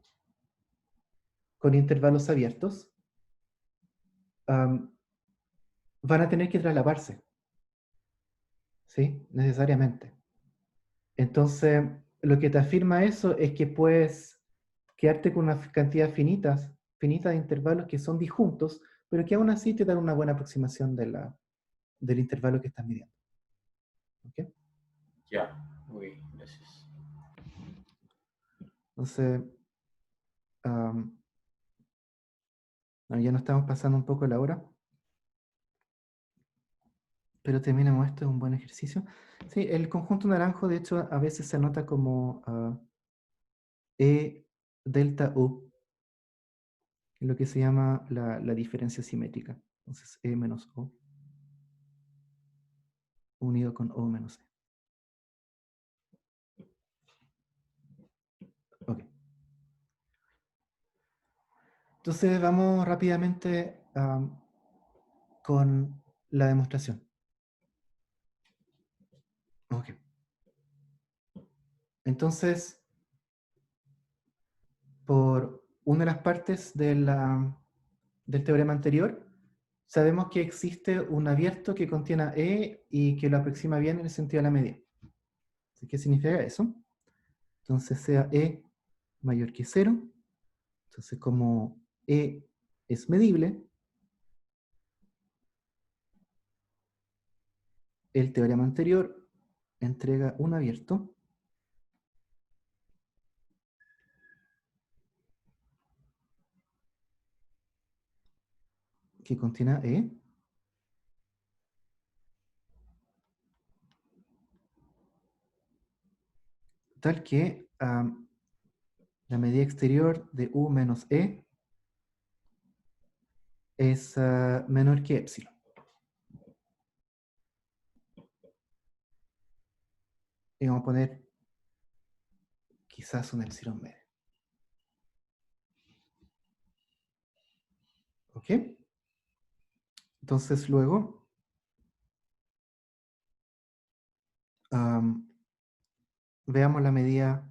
con intervalos abiertos, am, van a tener que traslaparse, ¿sí? Necesariamente. Entonces, lo que te afirma eso es que puedes quedarte con una cantidad finita de intervalos que son disjuntos, pero que aún así te dan una buena aproximación del intervalo que estás midiendo. ¿Ok? Ya, ok, gracias. Entonces, am, ya nos estamos pasando un poco la hora, pero terminemos esto, es un buen ejercicio. Sí, el conjunto naranjo, de hecho, a veces se anota como E delta U, que es lo que se llama la diferencia simétrica. Entonces, E menos O unido con O menos E. Ok. Entonces, vamos rápidamente con la demostración. Ok. Entonces, por una de las partes del teorema anterior, sabemos que existe un abierto que contiene a E y que lo aproxima bien en el sentido de la medida. Así, ¿qué significa eso? Entonces, sea E mayor que 0. Entonces, como E es medible, el teorema anterior entrega un abierto que contiene a E tal que la medida exterior de U menos E es menor que epsilon. Y vamos a poner quizás un epsilon medio. ¿Ok? Entonces luego veamos la medida,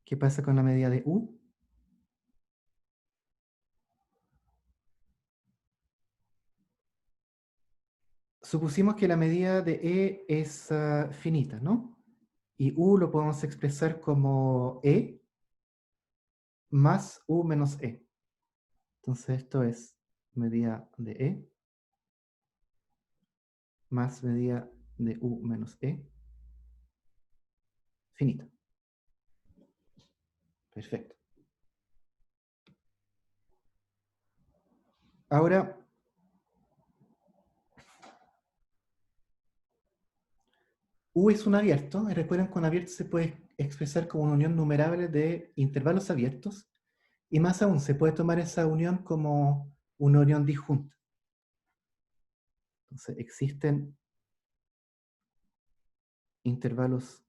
¿qué pasa con la medida de U? Supusimos que la medida de E es finita, ¿no? Y U lo podemos expresar como E más U menos E. Entonces esto es medida de E más medida de U menos E finita. Perfecto. Ahora, U es un abierto, y recuerden que un abierto se puede expresar como una unión numerable de intervalos abiertos, y más aún, se puede tomar esa unión como una unión disjunta. Entonces, existen intervalos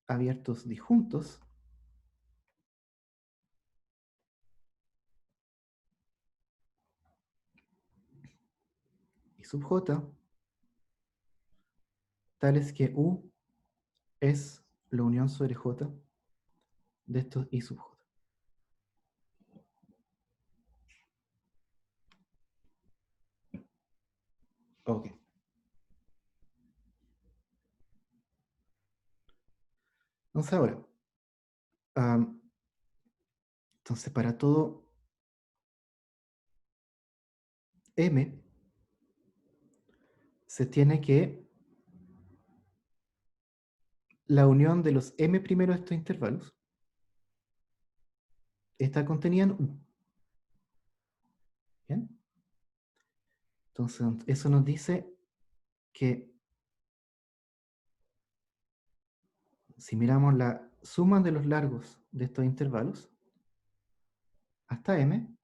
abiertos disjuntos, y sub j, tales que U es la unión sobre j de estos I sub j. Ok. Entonces ahora, entonces para todo M, se tiene que la unión de los M primeros de estos intervalos está contenida en U. ¿Bien? Entonces, eso nos dice que si miramos la suma de los largos de estos intervalos hasta m,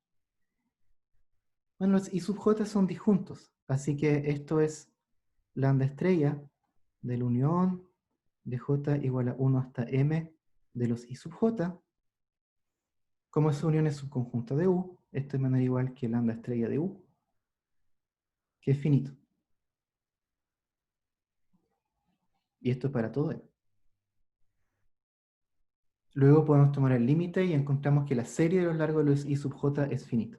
bueno, los I sub j son disjuntos, así que esto es lambda estrella de la unión de j igual a 1 hasta m de los I sub j. Como esa unión es subconjunta de U, esto es menor o igual que lambda estrella de U, que es finito. Y esto es para todo M. Luego podemos tomar el límite y encontramos que la serie de los largos de los I sub j es finita.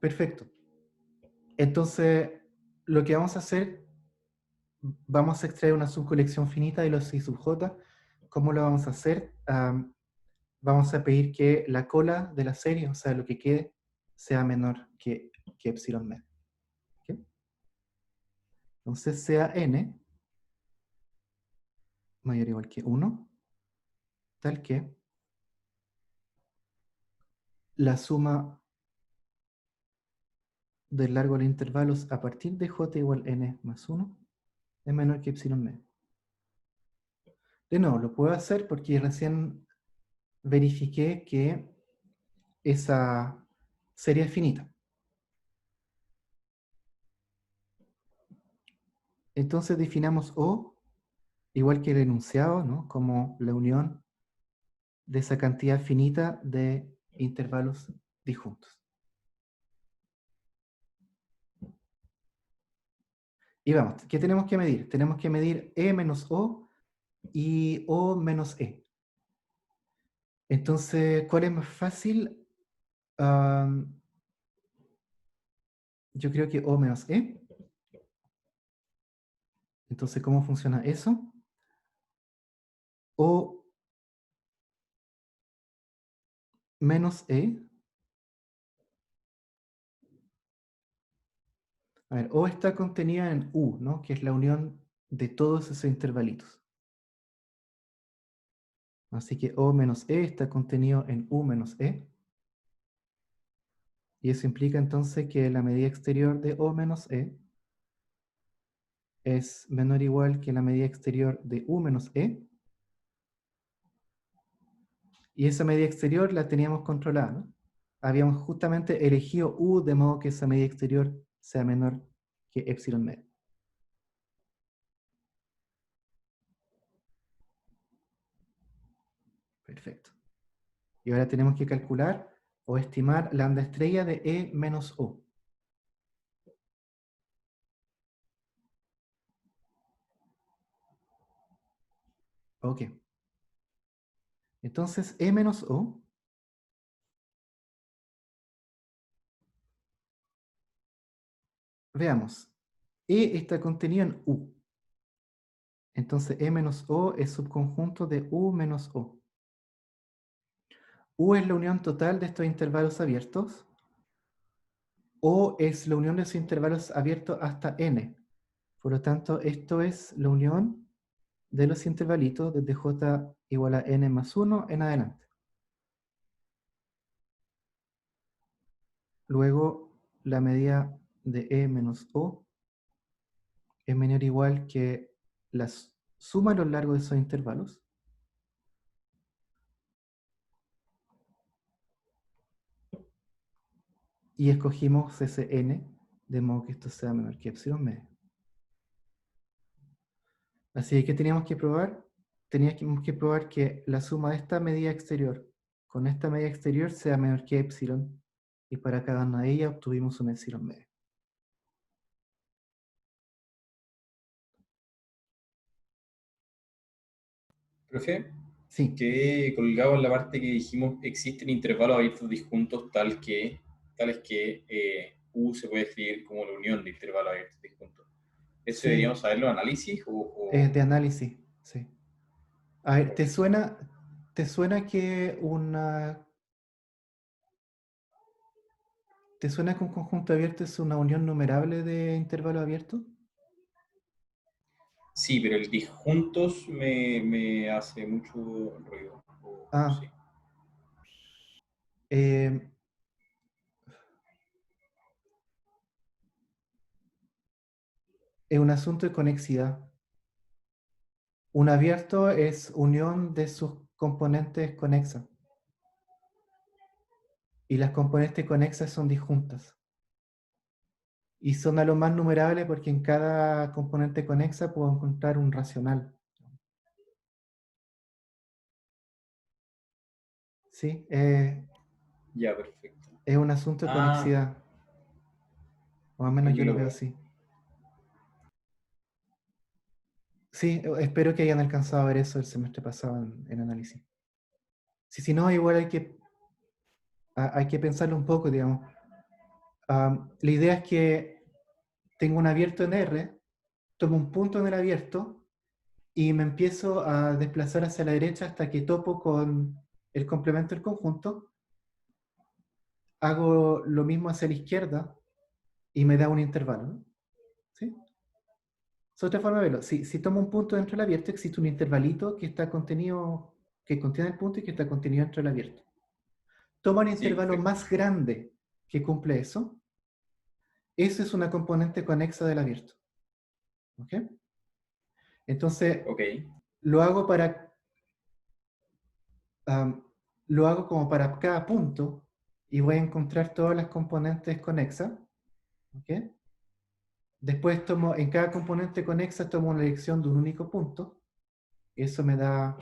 Perfecto. Entonces, lo que vamos a hacer, vamos a extraer una subcolección finita de los I sub j. ¿Cómo lo vamos a hacer? Vamos a pedir que la cola de la serie, o sea, lo que quede, sea menor que epsilon medio. ¿Ok? Entonces, sea n mayor o igual que 1, tal que la suma del largo de los intervalos a partir de j igual n más 1 es menor que epsilon medio. De nuevo, lo puedo hacer porque recién verifiqué que esa serie es finita. Entonces definamos O igual que el enunciado, ¿no? Como la unión de esa cantidad finita de intervalos disjuntos. Y vamos, ¿qué tenemos que medir? Tenemos que medir E menos O y O menos E. Entonces, ¿cuál es más fácil? Yo creo que O menos E. Entonces, ¿cómo funciona eso? O menos E. A ver, O está contenida en U, ¿no? Que es la unión de todos esos intervalitos. Así que O menos E está contenido en U menos E. Y eso implica entonces que la medida exterior de O menos E es menor o igual que la medida exterior de U menos E. Y esa medida exterior la teníamos controlada, ¿no? Habíamos justamente elegido U de modo que esa medida exterior sea menor que epsilon medio. Perfecto. Y ahora tenemos que calcular o estimar lambda estrella de E menos O. Ok. Entonces, E menos O veamos. E está contenido en U. Entonces, E menos O es subconjunto de U menos O. U es la unión total de estos intervalos abiertos. O es la unión de esos intervalos abiertos hasta N. Por lo tanto, esto es la unión de los intervalitos desde J igual a N más 1 en adelante. Luego, la medida de E menos O es menor o igual que la suma a lo largo de esos intervalos. Y escogimos ese n, de modo que esto sea menor que epsilon medio. Así que teníamos que probar, que la suma de esta medida exterior con esta medida exterior sea menor que epsilon, y para cada una de ellas obtuvimos un epsilon medio. Profe, Sí, quedé colgado en la parte que dijimos existen intervalos abiertos disjuntos tales que U se puede escribir como la unión de intervalos abiertos disjuntos. ¿Eso sí, deberíamos saberlo en análisis es de análisis, sí. A ver, Ok. te suena que ¿te suena que un conjunto abierto es una unión numerable de intervalos abiertos? Sí, pero el disjuntos me hace mucho ruido. Ah. Sí. Es un asunto de conexidad. Un abierto es unión de sus componentes conexas. Y las componentes conexas son disjuntas. Y son a lo más numerable porque en cada componente conexa puedo encontrar un racional. ¿Sí? Ya, perfecto. Es un asunto de Ah, conexidad. O al menos aquí yo lo lo veo veo. así. Sí, espero que hayan alcanzado a ver eso el semestre pasado en análisis. Sí, si no, igual hay que pensarlo un poco, digamos. La idea es que tengo un abierto en R, tomo un punto en el abierto y me empiezo a desplazar hacia la derecha hasta que topo con el complemento del conjunto. Hago lo mismo hacia la izquierda y me da un intervalo, ¿no? ¿Sí? Es otra forma de verlo. Si tomo un punto dentro del abierto, existe un intervalito que está contenido, que contiene el punto y que está contenido dentro del abierto. Toma un Sí, intervalo perfecto. más grande que cumple eso. Eso es una componente conexa del abierto. ¿Ok? Entonces, Ok. lo hago lo hago como para cada punto y voy a encontrar todas las componentes conexas. ¿Ok? Después en cada componente conexa tomo una elección de un único punto. Eso me da,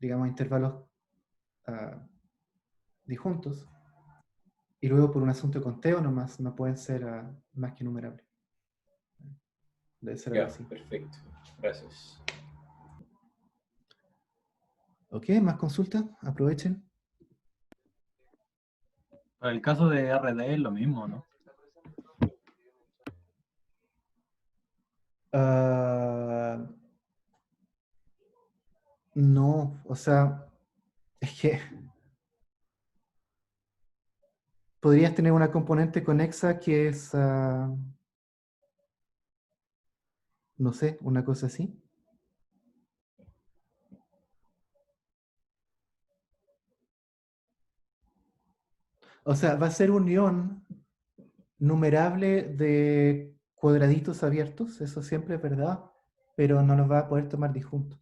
digamos, intervalos disjuntos. Y luego por un asunto de conteo nomás, no pueden ser más que numerables. Debe ser algo Ya, así. perfecto. Gracias. ¿Ok? ¿Más consultas? Aprovechen. Para el caso de RD es lo mismo, ¿no? No, o sea, es que podrías tener una componente conexa que es, no sé, una cosa así. O sea, va a ser unión numerable de cuadraditos abiertos, eso siempre es verdad, pero no nos va a poder tomar disjunto.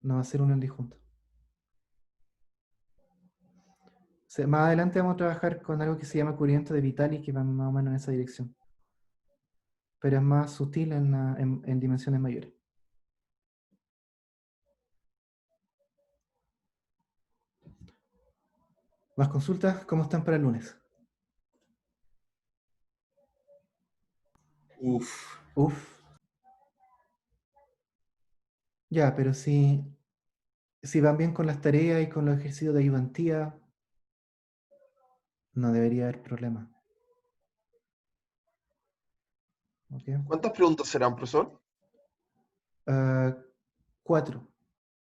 No va a ser unión disjunto. Más adelante vamos a trabajar con algo que se llama curriente de Vitali, que va más o menos en esa dirección. Pero es más sutil en dimensiones mayores. ¿Más consultas? ¿Cómo están para el lunes? Uf. Uf. Ya, pero si van bien con las tareas y con los ejercicios de ayudantía, no debería haber problema. ¿Ok? ¿Cuántas preguntas serán, profesor? 4.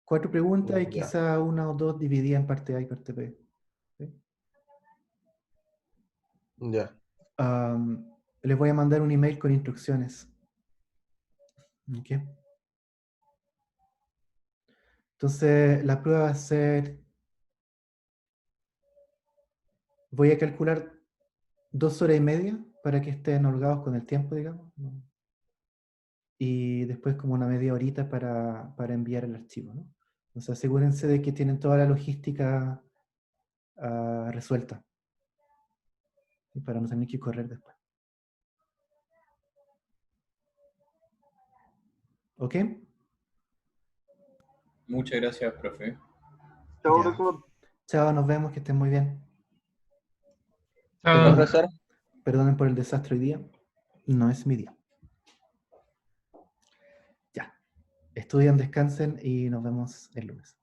4 preguntas y Ya. quizá una o dos divididas en parte A y parte B. ¿Sí? Ya. Les voy a mandar un email con instrucciones. ¿Ok? Entonces, la prueba va a ser, voy a calcular 2 horas y media para que estén holgados con el tiempo, digamos, ¿no? Y después como una media horita para enviar el archivo, ¿no? Entonces, asegúrense de que tienen toda la logística resuelta y para no tener que correr después. ¿Ok? Muchas gracias, profe. Chao, Ya. profesor. Chao, nos vemos, que estén muy bien. Chao, Perdón, profesor. perdonen por el desastre hoy día. No es mi día. Ya. Estudian, descansen y nos vemos el lunes.